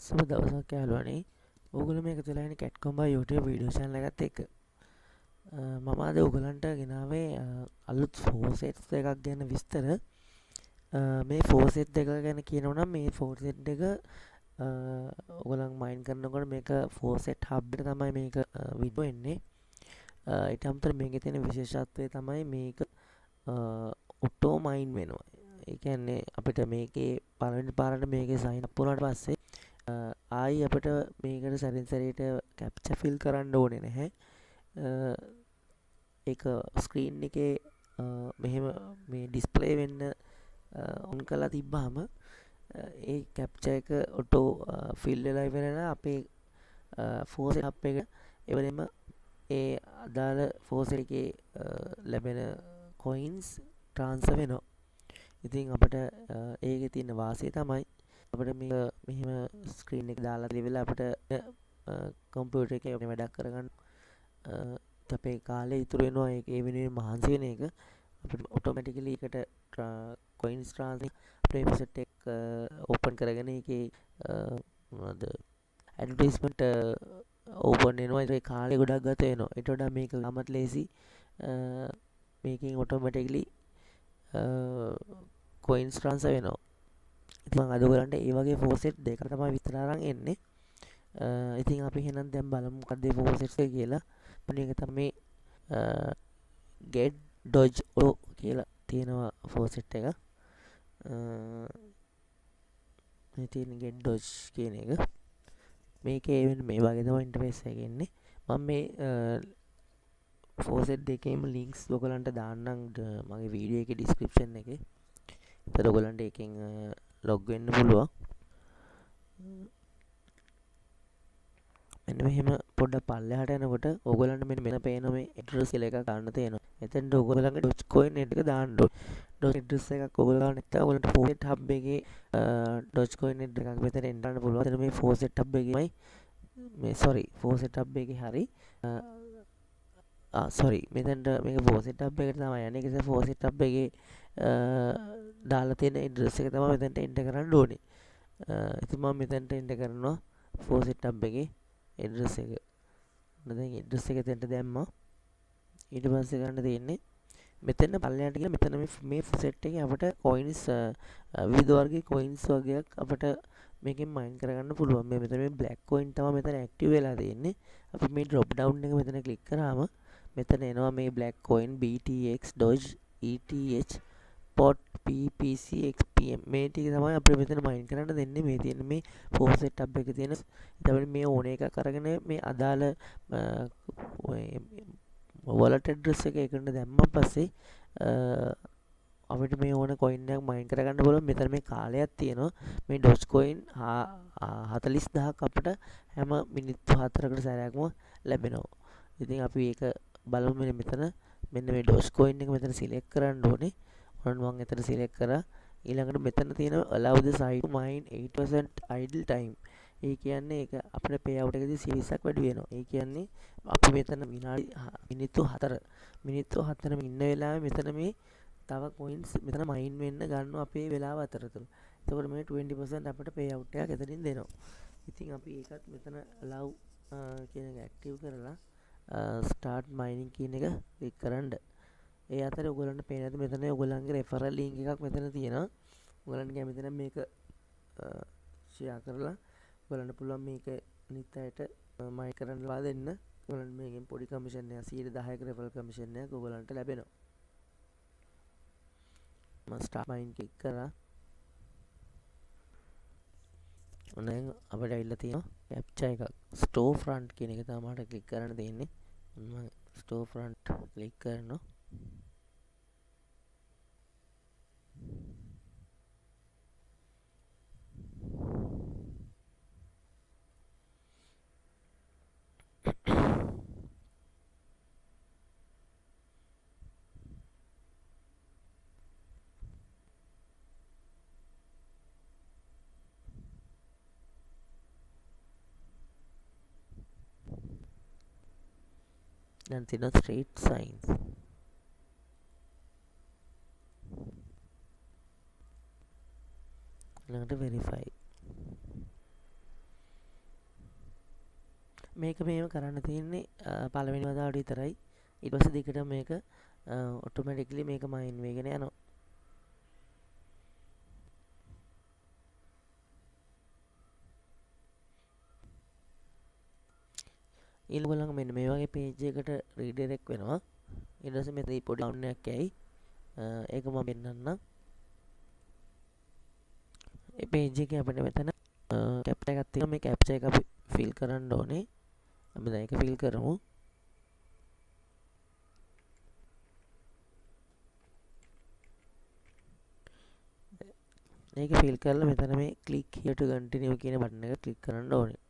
සුබ දවසක් යාළුවනේ. ඕගොල්ලෝ මේක තුලා ඉන්නේ කැට් කොම්බා YouTube වීඩියෝ channel එකත් එක්ක. මම අද ඕගලන්ට ගෙනාවේ අලුත් faucets එකක් ගැන විස්තර. මේ faucet එක ගැන කියනවා නම් මේ faucet එක ඕගොල්ලන් මයින් කරනකොට මේක faucet hub එකට තමයි මේක විඩෝ එන්නේ. ඊට අමතරව මේකේ තියෙන විශේෂත්වය තමයි මේක ඔටෝ මයින් වෙනවා. ඒ කියන්නේ අපිට මේකේ පළවෙනි පාරට මේකේ sign up වුණාට පස්සේ ආයි අපිට මේකට සැරින් සැරේට කැප්චර් ෆිල් කරන්න ඕනේ නැහැ. ඒක ස්ක්‍රීන් එකේ මෙහෙම මේ ඩිස්ප්ලේ වෙන්න ඔන් කරලා තිබ්බාම ඒ කැප්චර් එක ඔටෝ ෆිල් වෙලා ඉවරලා අපේ faucet hub එක එවලෙම ඒ අදාළ faucet එකේ ලැබෙන coins transfer වෙනවා. ඉතින් අපිට ඒකේ තියෙන වාසිය තමයි අපිට මේක මෙහෙම ස්ක්‍රීන් එක දාලා ඉවරලා අපිට කම්පියුටර් එකේ වැඩක් කරගන්න අපේ කාලේ ඉතුරු වෙනවා ඒ වෙනුවෙන් මහන්සි වෙන එක අපිට ඔටෝමැටිකලි එකට කොයින්ස් ට්‍රාන්ස්ෆර් අපේ වෙබ්සයිට් එක ඕපන් කරගෙන ඒකේ මොනවද ඇඩ්වර්ටයිස්මන්ට් ඕපන් වෙනවා ඒ කාලේ ගොඩක් ගත වෙනවා ඊට වඩා මේක ගමත් ලේසි මේකෙන් ඔටෝමැටිකලි කොයින්ස් ට්‍රාන්ස්ෆර් වෙනවා ඉතින් මම අද ඔයගලන්ට ඒ වගේ faucet දෙකක් තමයි විතර අරන් එන්නේ. ඉතින් අපි එහෙනම් දැන් බලමු මොකක්ද මේ faucets එක කියලා. මොන එක තමයි get dodge කියලා තියෙනවා faucet එක. මේ තියෙන get dodge කියන එක. මේකේ වෙන මේ වගේ තමයි ඉන්ටර්ෆේස් එක එන්නේ. මම මේ faucet දෙකේම links ඔයගලන්ට දාන්නම් මගේ වීඩියෝ එකේ description එකේ. ඒතර ඔයගලන්ට එකෙන් ලොග් වෙන්න පුළුවන්. මෙන්න මෙහෙම පොඩ්ඩක් පල්ලෙහාට යනකොට ඕගොල්ලන්ට මෙන්න පේන මේ ඇඩ්‍රස් කියලා එකක් ගන්න තියෙනවා. එතෙන්ට ඕගොල්ලන්ගේ Dogecoin net එක දාන්න ඕනේ. Doge address එකක් ඕගොල්ලෝ ගන්න නැත්නම් ඕගොල්ලන්ට faucet hub එකේ Dogecoin net එකක් මෙතන එන්න පුළුවන්. එතන මේ faucet hub එකේමයි මේ faucet hub එකේ හරි මෙතනට මේක faucet hub එකට තමයි යන්නේ. ඒක නිසා faucet hub එකේ දාලා තියෙන address එක තමයි මෙතනට එන්ටර් කරන්න ඕනේ. ඉතින් මම මෙතනට එන්ටර් කරනවා faucet hub එකේ address එක. දැන් address එක එතනට දැම්මා. ඊට පස්සේ ගන්න තියෙන්නේ මෙතන පල්ලෙහාට ගිහලා මෙතන මේ faucet එකේ අපිට coins විවිධ වර්ගයේ coins වර්ගයක් අපිට මේකෙන් මයින් කරගන්න පුළුවන්. මෙතන මේ black coin තමයි මෙතන active වෙලා තියෙන්නේ. අපි මේ drop down එක මෙතන click කරාම මෙතන එනවා මේ black coin BTX Doge ETH pot PPC XPM මේ ටික තමයි අපිට මෙතන මයින් කරන්න දෙන්නේ. මේ තියෙන මේ faucet hub එකේ තියෙන ඊට මේ ඕන එකක් අරගෙන මේ අදාළ wallet address එක එකට දැම්මන් පස්සේ අපිට මේ ඕන coin එකක් මයින් කරගන්න පුළුවන්. මෙතන මේ කාලයක් තියෙනවා. මේ Dogecoin 40000ක් අපිට හැම මිනිත්තු 4කට සැරයක්ම ලැබෙනවා. ඉතින් අපි ඒක බලමු මෙතන මෙන්න මේ Dogecoin එක මෙතන select කරන්න ඕනේ. ඔන්න මම එතන select කරා. ඊළඟට මෙතන තියෙන allow the site to mine 8% idle time. ඒ කියන්නේ ඒක අපේ payout එකේදී 20ක් වැඩි වෙනවා. ඒ කියන්නේ අපි මෙතන මිනිත්තු 4ම ඉන්න වෙලාවේ මෙතන මේ තව coins මෙතන mine වෙන්න ගන්නවා අපේ වෙලාව අතරතුර. එතකොට මේ 20% අපිට payout එකක් එතනින් දෙනවා. ඉතින් අපි ඒකත් මෙතන allow කියන එක active කරලා start mining කියන එක click කරන්න. ඒ අතරේ ඔයගොල්ලන්ට පේන ඇති මෙතන ඔයගොල්ලන්ගේ referral link එකක් මෙතන තියෙනවා. ඔයගොල්ලන්ට කැමති නම් මේක share කරලා ඔයගොල්ලන්ට පුළුවන් මේක අනිත් අයට මයින් කරන්න ලා දෙන්න. ඔයගොල්ලන්ට මේකෙන් පොඩි කමිෂන් එකක් 10%ක referral කමිෂන් එකක් ඔයගොල්ලන්ට ලැබෙනවා. මම start mine click කරා. දැන් අපිට ඇවිල්ලා තියෙනවා captcha එකක්. store front කියන එක තමයි මට click කරන්න තියෙන්නේ. මම store front click කරනවා. Dan තියෙනවා straight signs. ඊළඟට verify. මේක මේව කරන්න තියෙන්නේ පළවෙනි වතාවට විතරයි. ඊට පස්සේ දිගටම මේක ඔටෝමැටිකලි මේක මයින් වෙගෙන යනවා. ඊළඟ මෙන්න මේ වගේ පේජ් එකට රීඩයරෙක්ට් වෙනවා. ඊට පස්සේ මෙතන පොඩි කවුන්ට් එකක් ඇයි. ඒක මම පෙන්නන්නම්. ඒ පේජ් එකේ අපිට මෙතන කැප්චර් එකක් තියෙනවා. මේ කැප්චර් එක අපි ෆිල් කරන්න ඕනේ. අපි දැන් ඒක ෆිල් කරමු. ඒක ෆිල් කරලා මෙතන මේ click here to continue කියන බටන් එක ක්ලික් කරන්න ඕනේ.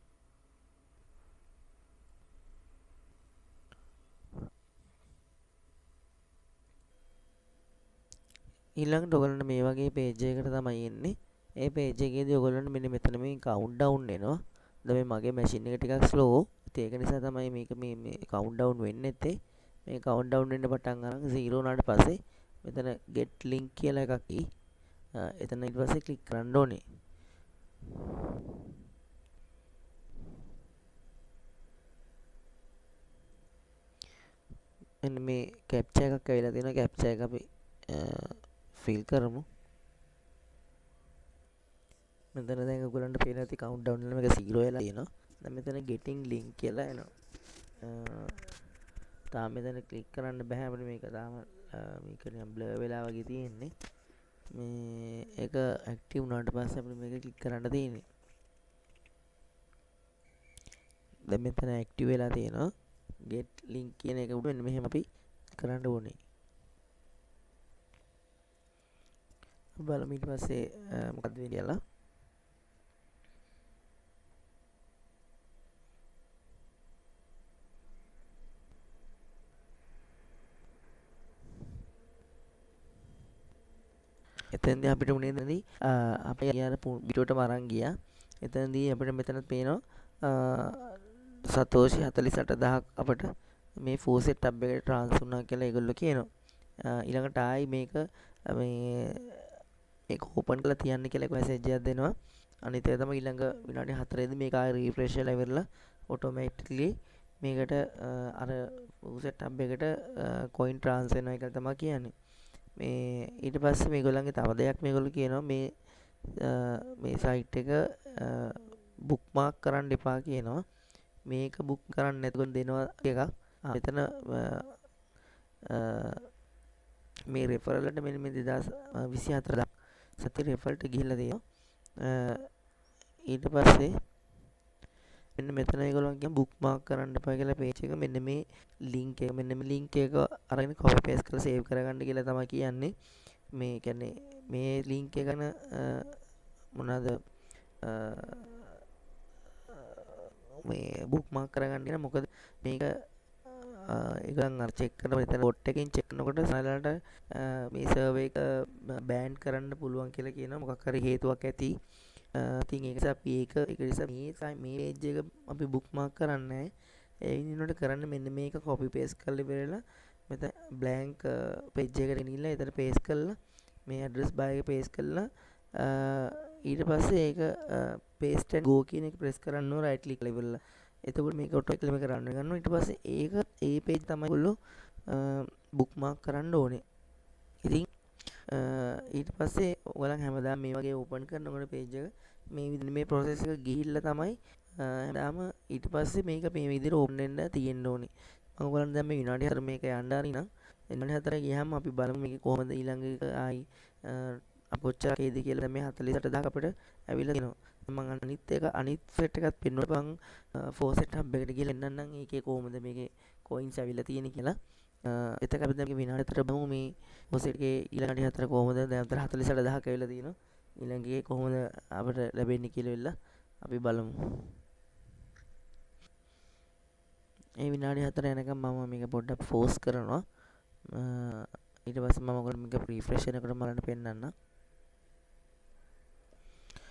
ඊළඟට ඔයගලන්ට මේ වගේ පේජ් එකකට තමයි එන්නේ. ඒ පේජ් එකේදී ඔයගලන්ට මෙන්න මෙතන මේ කවුන්ට් ඩවුන් එනවා. දැන් මේ මගේ මැෂින් එක ටිකක් ස්ලෝ. ඒක නිසා තමයි මේක මේ කවුන්ට් ඩවුන් වෙන්නේ නැත්තේ. මේ කවුන්ට් ඩවුන් වෙන්න පටන් අරන් 0 වුණාට පස්සේ මෙතන get link කියලා එකක් එයි. එතන ඊට පස්සේ ක්ලික් කරන්න ඕනේ. මෙන්න මේ කැප්චර් එකක් ඇවිල්ලා තියෙනවා. කැප්චර් එක අපි ෆිල් කරමු. මෙතන දැන් ඔයගලන්ට පේන ඇති කවුන්ට් ඩවුන් එක මේක 0 වෙලා තියෙනවා. දැන් මෙතන getting link කියලා එනවා. තාම මෙතන ක්ලික් කරන්න බෑ අපිට මේක තාම මේක නිකන් බ්ලර් වෙලා වගේ තියෙන්නේ. මේ ඒක ඇක්ටිව් වුණාට පස්සේ අපිට මේක ක්ලික් කරන්න තියෙන්නේ. දැන් මෙතන ඇක්ටිව් වෙලා තියෙනවා. get link කියන එක උඩ මෙන්න මෙහෙම අපි කරන්න ඕනේ. බලමු ඊට පස්සේ මොකද්ද වෙන්නේ කියලා. එතෙන්දී අපිට උනේ නැති අපි යාර වීඩියෝටම අරන් ගියා. එතෙන්දී අපිට මෙතන පේනවා සතෝෂි 48000ක් අපිට මේ faucet tab එකට ට්‍රාන්ස්ෆර් වුණා කියලා ඒගොල්ලෝ කියනවා. ඊළඟට ආයි මේක මේක ඕපන් කරලා තියන්න කියලා එක මැසේජ් එකක් දෙනවා. අනිත් එක තමයි ඊළඟ විනාඩි 4ේදී මේක ආයි රීෆ්‍රෙෂ් වෙලා ඉවරලා ඔටෝමැටිකලි මේකට අර faucet tab එකට coin ට්‍රාන්ස්ෆර් වෙනවා කියලා තමයි කියන්නේ. මේ ඊට පස්සේ මේගොල්ලන්ගේ තව දෙයක් මේගොල්ලෝ කියනවා මේ සයිට් එක බුක්මාර්ක් කරන්න එපා කියනවා. මේක බුක් කරන්න නැතුව දෙනවා එකක්. මෙතන මේ රෙෆරල් වලට මෙන්න මේ 2024 සති රෙෆරල්ට ගිහිල්ලා තියෙනවා. ඊට පස්සේ මෙන්න මෙතන ඒගොල්ලෝ කියන බුක්මාර්ක් කරන්න එපා කියලා පේජ් එක මෙන්න මේ ලින්ක් එක අරගෙන කොපි පේස්ට් කරලා සේව් කරගන්න කියලා තමයි කියන්නේ. මේ කියන්නේ මේ ලින්ක් එක ගන්න මොනවාද මේ බුක්මාර්ක් කරගන්න කියන මොකද මේක ඒගොල්ලන් අර චෙක් කරලා මෙතන බොට් එකකින් චෙක් කරනකොට සමහරවිට මේ සර්වර් එක බෑන් කරන්න පුළුවන් කියලා කියනවා. මොකක් හරි හේතුවක් ඇති. ඉතින් ඒක නිසා අපි ඒක නිසා මේ පේජ් එක අපි බුක්මාර්ක් කරන්නේ. ඒ වෙනුවට කරන්න මෙන්න මේක කොපි පේස්ට් කරලා ඉවරලා මෙතන බ්ලැන්ක් පේජ් එකට ගෙනියලා එතන පේස්ට් කරලා මේ ඇඩ්‍රස් බාර් එක පේස්ට් කරලා ඊට පස්සේ ඒක paste and go කියන එක press කරන්න ඕන right click කරලා ඉවරලා. එතකොට මේක ඔටෝමැටිකලි මේක රන් වෙනවා. ඊට පස්සේ ඒක ඒ page තමයි ඔයගොල්ලෝ bookmark කරන්න ඕනේ. ඉතින් ඊට පස්සේ ඔයගලන් හැමදාම මේ වගේ open කරනකොට page එක මේ විදිහට මේ process එක ගිහිල්ලා තමයි හැමදාම ඊට පස්සේ මේක මේ විදිහට open වෙන්න තියෙන්න ඕනේ. මම ඔයගලන් දැන් මේ විනාඩි 4 මේක යන්න ආරිනම් විනාඩි 4 ගියාම අපි බලමු මේක කොහොමද ඊළඟ එක ආයි අපොච්චර කේද කියලා. දැන් මේ 48000 අපිට ඇවිල්ලා තියෙනවා. මම අනිත් සෙට් එකත් පෙන්වන්න faucet hub එකට ගිහලා එන්නන්නම් ඒකේ කොහොමද මේකේ coins ඇවිල්ලා තියෙන්නේ කියලා. එතක අපි දැන් මේ විනාඩි 4 බලමු මේ faucet එකේ ඊළඟ 4 කොහොමද. දැන් අතර 48000ක් ඇවිල්ලා තියෙනවා. ඊළඟේ කොහොමද අපිට ලැබෙන්නේ කියලා වෙලා අපි බලමු. ඒ විනාඩි 4 යනකම් මම මේක පොඩ්ඩක් force කරනවා. ඊට පස්සේ මම ඔයගොල්ලෝ මේක refresh කරනකොට මලන්න පෙන්නන්න.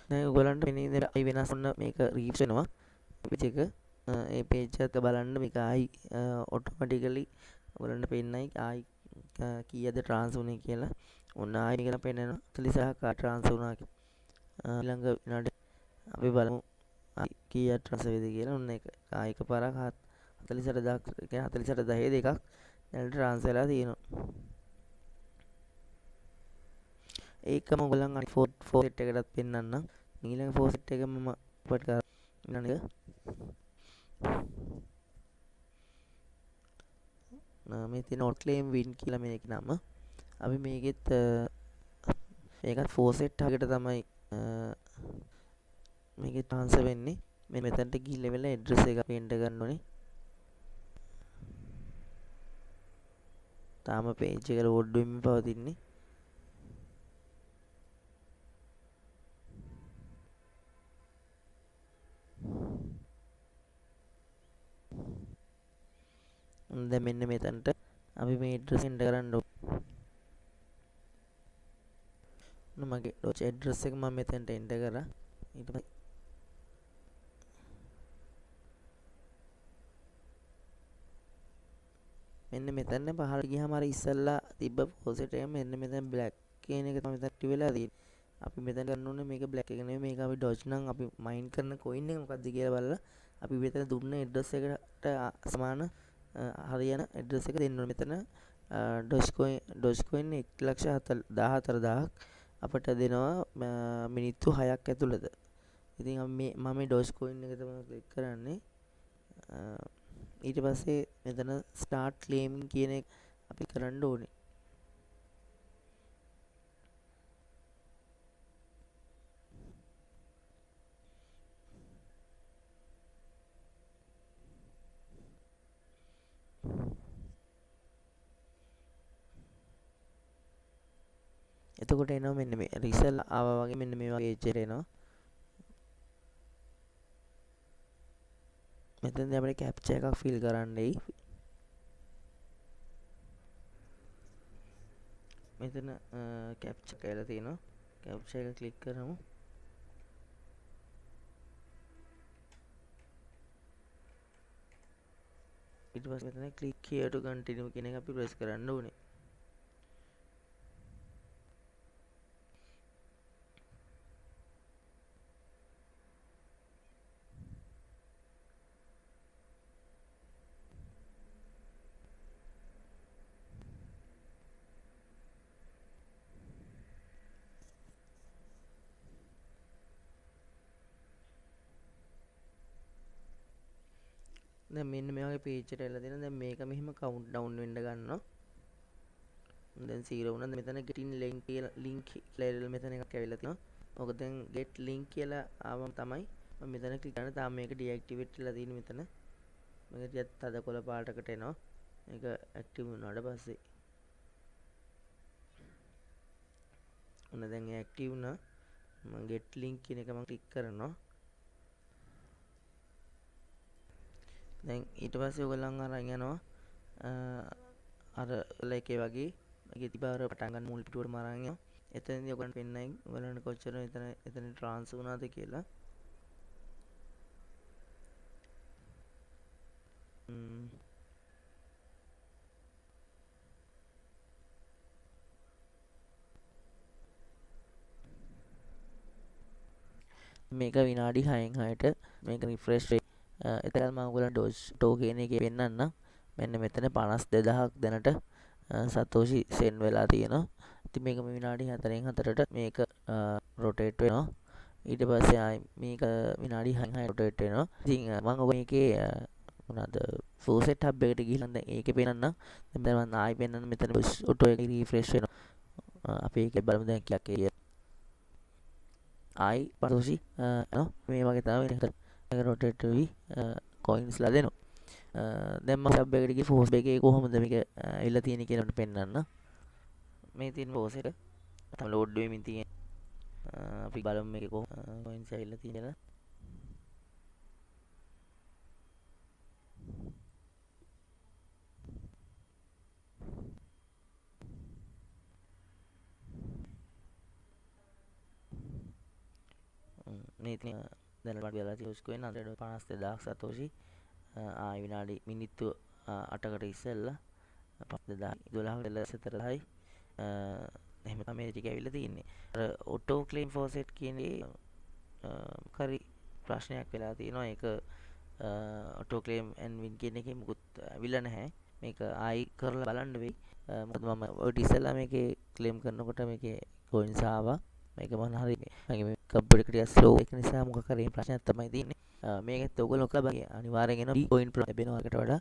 දැන් ඔයගොල්ලන්ට මෙන්න අය වෙනස් වුණ මේක රීච් වෙනවා page එක. ඒ page එක බලන්න මේක ආයි automatically ඔයගොල්ලන්ට පෙන්නයි ආයි කීයද trans වුනේ කියලා. ඔන්න ආයි මේක පෙන්නනවා 40000ක් trans වුණා කියලා. ඊළඟ විනාඩි අපි බලමු කීයක් ට්‍රාන්ස්ෆර් වෙයිද කියලා ඔන්න එක පාරක් 48,000 කියන්නේ 48,000 දෙකක් දැනට ට්‍රාන්ස්ෆර් වෙලා තියෙනවා. ඒකම ඔයගොල්ලන් අනිත් ෆෝසෙට් එකටත් පෙන්නන්නම්. ඊළඟ ෆෝසෙට් එක මම ඔබට කරන්න මේ තියෙන Claim Win කියලා මේකේ නම. අපි මේකෙත් මේකත් ෆෝසෙට් එකකට තමයි මේකේ ට්‍රාන්ස්ෆර් වෙන්නේ. මෙතනට ගිහිල්ලා ඉවරලා ඇඩ්‍රස් එක අපි එන්ටර් කරන්න ඕනේ. තාම පේජ් එක ලෝඩ් වෙමින් පවතින්නේ. දැන් මෙන්න මෙතනට අපි මේ ඇඩ්‍රස් එන්ටර් කරන්න ඕනේ. මගේ Doge ඇඩ්‍රස් එක මම මෙතනට එන්ටර් කරා. ඊට පස්සේ මෙන්න මෙතන පහළට ගියාම අර ඉස්සල්ලා තිබ්බ ෆෝසෙට් එක මෙන්න මෙතන බ්ලැක් කියන එක තමයි මෙතන ඇක්ටිව් වෙලා තියෙන්නේ. අපි මෙතන ගන්න ඕනේ මේක බ්ලැක් එක නෙමෙයි මේක අපි Doge නම් අපි මයින් කරන coin එක මොකක්ද කියලා බලලා අපි මෙතන දුන්න ඇඩ්‍රස් එකට සමාන හරියන ඇඩ්‍රස් එක දෙන්න ඕනේ. මෙතන Dogecoin 1,14,000ක් අපිට දෙනවා මිනිත්තු 6ක් ඇතුළත. ඉතින් මම මේ Dogecoin එක තමයි ක්ලික් කරන්නේ. ඊට පස්සේ මෙතන start claiming කියන එක අපි කරන්න ඕනේ. එතකොට එනවා මෙන්න මේ රිසල් ආවා වගේ මෙන්න මේ වගේ එච්චර එනවා. මෙතනදී අපිට කැප්චා එකක් ෆිල් කරන්නයි. මෙතන කැප්චා කියලා තියෙනවා. කැප්චා එක ක්ලික් කරමු. ඊට පස්සේ මෙතන click here to continue කියන එක අපි press කරන්න ඕනේ. දැන් මෙන්න මේ වගේ page එකට එලා දෙනවා. දැන් මේක මෙහිම count down වෙන්න ගන්නවා. දැන් 0 වුණා. මෙතන get in link කියලා මෙතන එකක් ඇවිල්ලා තියෙනවා. ඔක දැන් get link කියලා ආවම තමයි මම මෙතන ක්ලික් කරන්නේ. තාම මේක deactivate වෙලා තියෙන්නේ මෙතන. මේක ටිකක් තද කොළ පාටකට එනවා. මේක active වුණාට පස්සේ ඔන්න දැන් active වුණා. මම get link කියන එක මම ක්ලික් කරනවා. දැන් ඊට පස්සේ ඔයගොල්ලන් අරන් යනවා අර එකේ වගේ ඒකේ තිබාර පටන් ගන්න මුල් පිටුවටම අරන් යනවා. එතනදී ඔයගොල්ලන්ට පෙන්නයි ඔයගොල්ලන්ට කොච්චර එතන ට්‍රාන්ස්ෆර් වුණාද කියලා. මේක විනාඩි 6න් 6ට මේක රිෆ්‍රෙෂ් වෙයි. එතකල් මම ඔයගොල්ලන්ට Doge token එකේ පෙන්නන්නම්. මෙන්න මෙතන 52,000ක් දැනට සතෝෂි සෙන්ඩ් වෙලා තියෙනවා. ඉතින් මේක විනාඩි 4න් 4ට මේක රොටේට් වෙනවා. ඊට පස්සේ ආයි මේක විනාඩි 6න් 6ට රොටේට් වෙනවා. ඉතින් මම ඔබ මේකේ මොනවාද faucet hub එකට ගිහින් දැන් ඒකේ පෙන්නන්නම්. දැන් මම ආයි පෙන්නන්න මෙතන ඔටෝ එක රිෆ්‍රෙෂ් වෙනවා. අපි ඒක බලමු දැන් කීයක් කියලා. ආයි පතෝෂි මේ වගේ තමයි මේක රොටේට් වෙවි coins ලා දෙනවා. දැන් මම සබ් එකට ගිහ ෆෝස් එකේ කොහොමද මේක ඇවිල්ලා තියෙන්නේ කියලා මට පෙන්නන්න. මේ තියෙන ෆෝස් එක තමයි ලෝඩ් වෙමින් තියෙන්නේ. අපි බලමු මේකේ කොහොම coins ඇවිල්ලා තියෙන්නේ. මේ ඉතින් දැන් වඩ වෙලා තියෙන Dogecoin 52,000 සතෝෂි ආයි විනාඩි මිනිත්තු 8කට ඉස්සෙල්ලා 52,12කට ඉස්සරහයි එහෙම තමයි ටික ඇවිල්ලා තියෙන්නේ. අර ඔටෝ ක්ලේම් ෆෝසෙට් කියන්නේ කරි ප්‍රශ්නයක් වෙලා තියෙනවා. ඒක ඔටෝ ක්ලේම් ඇන් වින් කියන එකේ මුකුත් ඇවිල්ලා නැහැ. මේක ආයි කරලා බලන්න වෙයි. මොකද මම ඔය ඉස්සෙල්ලා මේකේ ක්ලේම් කරනකොට මේකේ කොයින්ස් ආවා. මේක මොන හරි මගේ මේ කම්පියුටර් එක ටිකක් ස්ලෝ ඒක නිසා මොකක් හරි ප්‍රශ්නයක් තමයි තියෙන්නේ. මේකත් ඔයගොල්ලෝ කරලා අනිවාර්යෙන් එනවා කොයින් ලැබෙනවා එකට වඩා.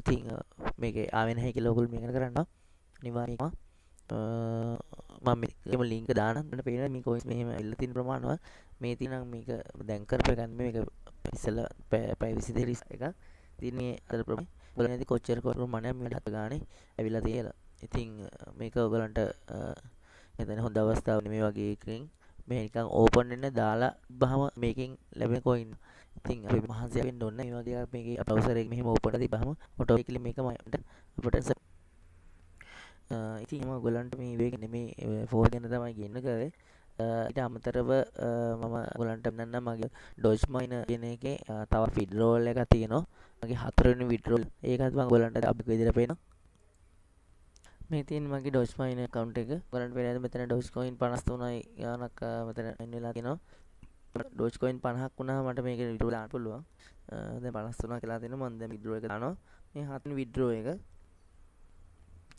ඉතින් මේකේ ආවේ නැහැ කියලා ඔයගොල්ලෝ මේක කරන්න අනිවාර්යෙන්ම මම මේකෙම ලින්ක් දාන්නම්. අපිට පේනවා මේ කොයින්ස් මෙහෙම ඉල්ල තියෙන ප්‍රමාණවත් මේ තියෙන මේක දැන් කරපු එකක් මේක ඉස්සෙල්ලා ප්‍රයිවසි දෙරිස් එක. ඉතින් මේ අතර ප්‍රමාණය ඔයගොල්ලෝ නැති කොච්චර ප්‍රමාණයක් මේ හත ගානේ ඇවිල්ලා තියෙලා. ඉතින් මේක ඔයගලන්ට මෙතන හොඳ අවස්ථාවක් නෙමෙයි වගේ එකකින් මේ නිකන් ඕපන් වෙන්න දාලා බහම මේකෙන් ලැබෙන කොයින්. ඉතින් අපි මහන්සි වෙන්න ඕනේ මේ වගේ එකක් මේකේ බ්‍රවුසර් එක මෙහෙම ඕපන් කරලා තිබ්බහම ඔටෝමැටිකලි මේක අපිට ඉතින් මම ඔයගලන්ට මේ වේග නෙමෙයි ෆෝන් ගැන තමයි කියන්න කරේ. ඊට අමතරව මම ඔයගලන්ට නන්න මගේ Doge Miner කියන එකේ තව withdrawal එකක් තියෙනවා. මගේ 4 වෙනි withdrawal ඒකත් මම ඔයගලන්ට අපි විදිහට පේනවා. මේ තියෙන මගේ Doge Miner account එක. ඔයගලන්ට පේනද මෙතන Dogecoin 53යි ගානක් මෙතන එන්න වෙලා තියෙනවා. Dogecoin 50ක් වුණාම මට මේක withdraw දාන්න පුළුවන්. දැන් 53 කියලා තියෙනවා. මම දැන් withdraw එක දානවා. මේ 7 withdraw එක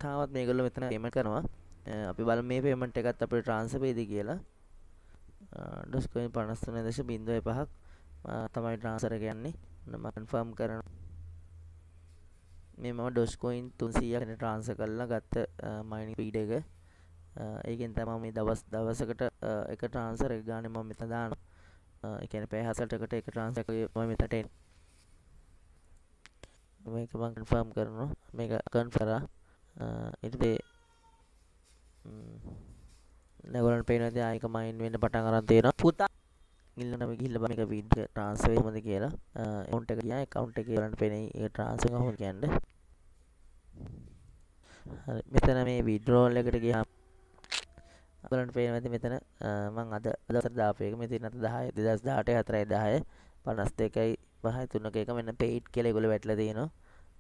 තාවත් මේගොල්ලෝ මෙතන පේමන්ට් කරනවා. අපි බලමු මේ පේමන්ට් එකත් අපිට ට්‍රාන්ස්ෆර් වෙයිද කියලා. Dogecoin 53.05ක් තමයි ට්‍රාන්ස්ෆර් එක යන්නේ. මම කන්ෆර්ම් කරනවා. මේ මම Dogecoin 300ක් වෙන ට්‍රාන්ස්ෆර් කරලා ගත්ත මයිනින් ස්පීඩ් එක. ඒකෙන් තමයි මේ දවසකට එක ට්‍රාන්ස්ෆර් එක ගානේ මම මෙතන දානවා. ඒ කියන්නේ පැය 7කට එක ට්‍රාන්ස්ෆර් එකක් මම මෙතනට එන්නේ. මේක මම කන්ෆර්ම් කරනවා. මේක කන්ෆර්ම් කරා. ඊට පස්සේ නැගොල්ලන්ට පේනවා ඉතින් ආයික මයින් වෙන්න පටන් අරන් තියෙනවා. පුතා ඊළඟට අපි ගිහිල්ලා බලමු මේක වීඩියෝ ට්‍රාන්ස්ෆර් කොහොමද කියලා. account එක ගියා account එකේ බලන්න පේන්නේ ඒක ට්‍රාන්ස්ෆර් කොහොමද කියන්නේ. හරි මෙතන මේ withdrawal එකට ගියාම බලන්න පේනවා ඉතින් මෙතන මම අද දවසට දාපු එක මෙතන 10 2018 4 10 52යි 5යි 3ක එක මෙන්න paid කියලා ඒගොල්ලෝ වැටලා තියෙනවා.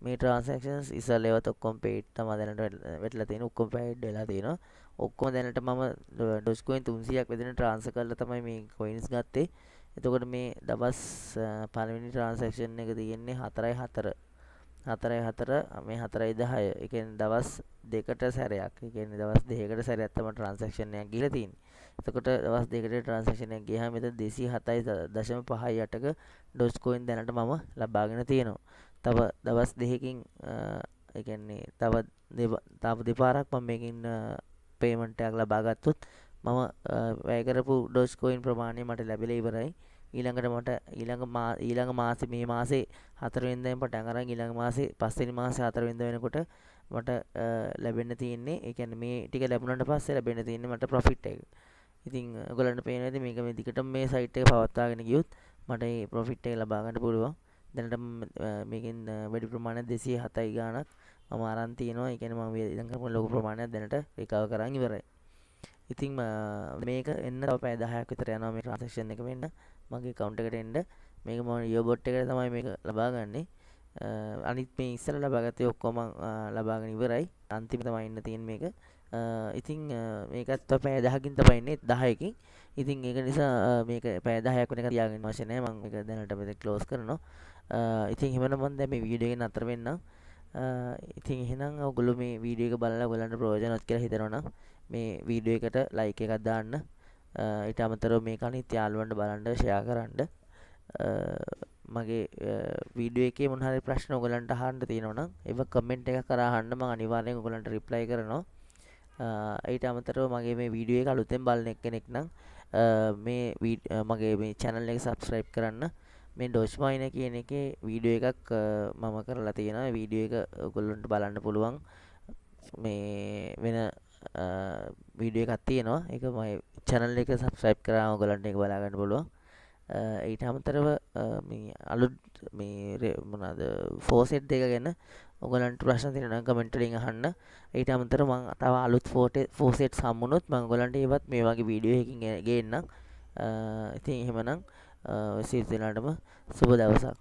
මේ transactions ඉස්සල්ලේවත් ඔක්කොම paid තමයි දැනට වැටලා තියෙන්නේ. ඔක්කොම paid වෙලා තියෙනවා. ඔක්කොම දැනට මම Dogecoin 300ක් වෙදින transfer කරලා තමයි මේ coins ගත්තේ. එතකොට මේ දවස් පළවෙනි transaction එක තියෙන්නේ 4/4 මේ 4/10. ඒ කියන්නේ දවස් දෙකට සැරයක්. ඒ කියන්නේ දවස් දෙකකට සැරයක් තමයි transaction එකක් ගිහලා තියෙන්නේ. එතකොට දවස් දෙකකට transaction එකක් ගියාම මෙතන 207.58ක Dogecoin දැනට මම ලබාගෙන තියෙනවා. තව දවස් දෙකකින් ඒ කියන්නේ තව දෙපාරක් මම මේකෙන් පේමන්ට් එකක් ලබා ගත්තොත් මම වැය කරපු Dogecoin ප්‍රමාණය මට ලැබිලා ඉවරයි. ඊළඟට මට ඊළඟ මාසේ මේ මාසේ 4 වෙනිදාෙන් පටන් අරන් ඊළඟ මාසේ 5 වෙනි මාසේ 4 වෙනිදා වෙනකොට මට ලැබෙන්න තියෙන්නේ ඒ කියන්නේ මේ ටික ලැබුණාට පස්සේ ලැබෙන්න තියෙන්නේ මට ප්‍රොෆිට් එක. ඉතින් ඔයගලන්ට පේනවා ඉතින් මේක මේ දිගටම මේ සයිට් එක පවත්වාගෙන ගියොත් මට මේ ප්‍රොෆිට් එක ලබා ගන්න පුළුවන්. දැනට මේකෙන් වැඩි ප්‍රමාණයක් 207යි ගාණක් මම අරන් තියෙනවා. ඒ කියන්නේ මම ඉඳන් කරපු ලොකු ප්‍රමාණයක් දැනට රිකවර් කරන් ඉවරයි. ඉතින් මේක එන්න තව පැය 10ක් විතර යනවා මේ ට්‍රාන්සැක්ෂන් එක වෙන්න මගේ account එකට එන්න. මේක මම ඉයර්බොට් එකට තමයි මේක ලබා ගන්නෙ. අනිත් මේ ඉස්සෙල්ලා ලබාගත්තේ ඔක්කොම ලබාගෙන ඉවරයි. අන්තිම තමයි ඉන්න තියෙන මේක. ඉතින් මේකත් තව පැය 10කින් තමයි ඉන්නේ 10කින්. ඉතින් ඒක නිසා මේක පැය 10ක් වෙනකන් තියාගන්න අවශ්‍ය නැහැ. මම මේක දැනට මෙතන ක්ලෝස් කරනවා. ඉතින් එහෙමනම් මම දැන් මේ වීඩියෝ එක නතර වෙන්නම්. ඉතින් එහෙනම් ඔයගොල්ලෝ මේ වීඩියෝ එක බලලා ඔයගලන්ට ප්‍රයෝජනවත් කියලා හිතනවා නම් මේ වීඩියෝ එකට ලයික් එකක් දාන්න. ඊට අමතරව මේක අනිත් යාළුවන්ට බලන්න ෂෙයා කරන්න. මගේ වීඩියෝ එකේ මොන හරි ප්‍රශ්න ඔයගලන්ට අහන්න තියෙනවා නම් ඒව කමෙන්ට් එකක් කරා අහන්න මම අනිවාර්යෙන් ඔයගලන්ට රිප්ලයි කරනවා. ඊට අමතරව මගේ මේ වීඩියෝ එක අලුතෙන් බලන කෙනෙක් නම් මගේ මේ channel එක subscribe කරන්න. මේ Doge Miner කියන එකේ වීඩියෝ එකක් මම කරලා තියෙනවා. වීඩියෝ එක ඔයගොල්ලන්ට බලන්න පුළුවන්. මේ වෙන වීඩියෝ එකක් තියෙනවා. ඒක මගේ channel එක subscribe කරාම ඔයගොල්ලන්ට ඒක බලා ගන්න පුළුවන්. ඊට අමතරව මේ අලුත් මේ මොනවාද faucet දෙක ගැන ඔයගොල්ලන්ට ප්‍රශ්න තියෙනවා නම් කමෙන්ට් වලින් අහන්න. ඊට අමතරව මම තව අලුත් faucet සම්මුණොත් මම ඔයගොල්ලන්ට ඒවත් මේ වගේ වීඩියෝ එකකින් ගේන්නම්. ඉතින් එහෙමනම් සියලු දෙනාටම සුබ දවසක්.